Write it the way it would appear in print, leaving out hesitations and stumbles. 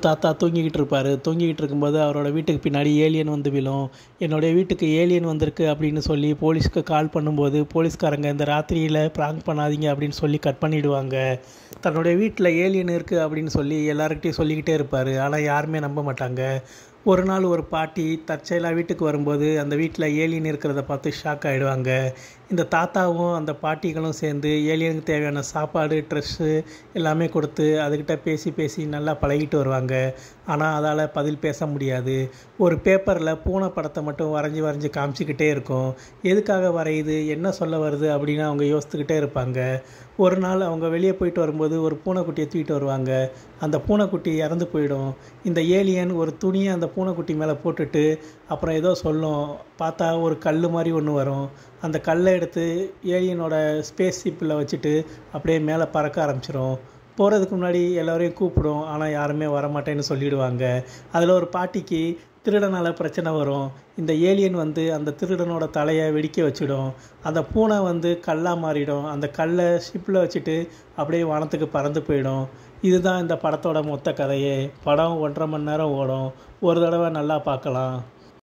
தாத்தா தூங்கிக்கிட்டு இருப்பார். தூங்கிக்கிட்டு இருக்கும்போது அவரோட வீட்டுக்கு பின்னாடி ஏலியன் வந்து விழும். என்னுடைய வீட்டுக்கு ஏலியன் வந்திருக்கு அப்படின்னு சொல்லி போலீஸ்க்கு கால் பண்ணும்போது, போலீஸ்காரங்க இந்த ராத்திரியில் ப்ராங்க் பண்ணாதீங்க அப்படின்னு சொல்லி கட் பண்ணிவிடுவாங்க. தன்னுடைய வீட்டில் ஏலியன் இருக்குது அப்படின்னு சொல்லி எல்லாருக்கிட்டையும் சொல்லிக்கிட்டே இருப்பார். ஆனால் யாருமே நம்ப மாட்டாங்க. ஒரு நாள் ஒரு பாட்டி தற்செயலாக வீட்டுக்கு வரும்போது அந்த வீட்டில் ஏலியன் இருக்கிறத பார்த்து ஷாக் ஆகிடுவாங்க. இந்த தாத்தாவும் அந்த பாட்டிகளும் சேர்ந்து ஏலியனுக்கு தேவையான சாப்பாடு, ட்ரெஸ்ஸு எல்லாமே கொடுத்து அதுக்கிட்ட பேசி பேசி நல்லா பழகிட்டு வருவாங்க. ஆனால் அதால் பதில் பேச முடியாது. ஒரு பேப்பரில் பூனை படத்தை மட்டும் வரைஞ்சி வரைஞ்சி காமிச்சிக்கிட்டே இருக்கும். எதுக்காக வரையுது, என்ன சொல்ல வருது அப்படின்னு அவங்க யோசித்துக்கிட்டே இருப்பாங்க. ஒரு நாள் அவங்க வெளியே போயிட்டு வரும்போது ஒரு பூனைக்குட்டியை தூக்கிட்டு வருவாங்க. அந்த பூனைக்குட்டி இறந்து போயிடும். இந்த ஏலியன் ஒரு துணியை அந்த பூனைக்குட்டி மேலே போட்டுட்டு அப்புறம் ஏதோ சொல்லும். பார்த்தா ஒரு கல் மாதிரி ஒன்று வரும். அந்த கல்லை எடுத்து ஏலியனோட ஸ்பேஸ் ஷிப்பில் வச்சுட்டு அப்படியே மேலே பறக்க ஆரம்பிச்சிடும். போகிறதுக்கு முன்னாடி எல்லோரையும் கூப்பிடும். ஆனால் யாருமே வரமாட்டேன்னு சொல்லிவிடுவாங்க. அதில் ஒரு பாட்டிக்கு திருடனால் பிரச்சனை வரும். இந்த ஏலியன் வந்து அந்த திருடனோட தலையை வெடிக்க வச்சிடும். அந்த பூனை வந்து கல்லாக மாறிடும். அந்த கல்லை ஷிப்பில் வச்சுட்டு அப்படியே வானத்துக்கு பறந்து போயிடும். இதுதான் இந்த படத்தோட மொத்த கதையே. படம் 1.5 மணி நேரம் ஓடும். ஒரு தடவை நல்லா பார்க்கலாம்.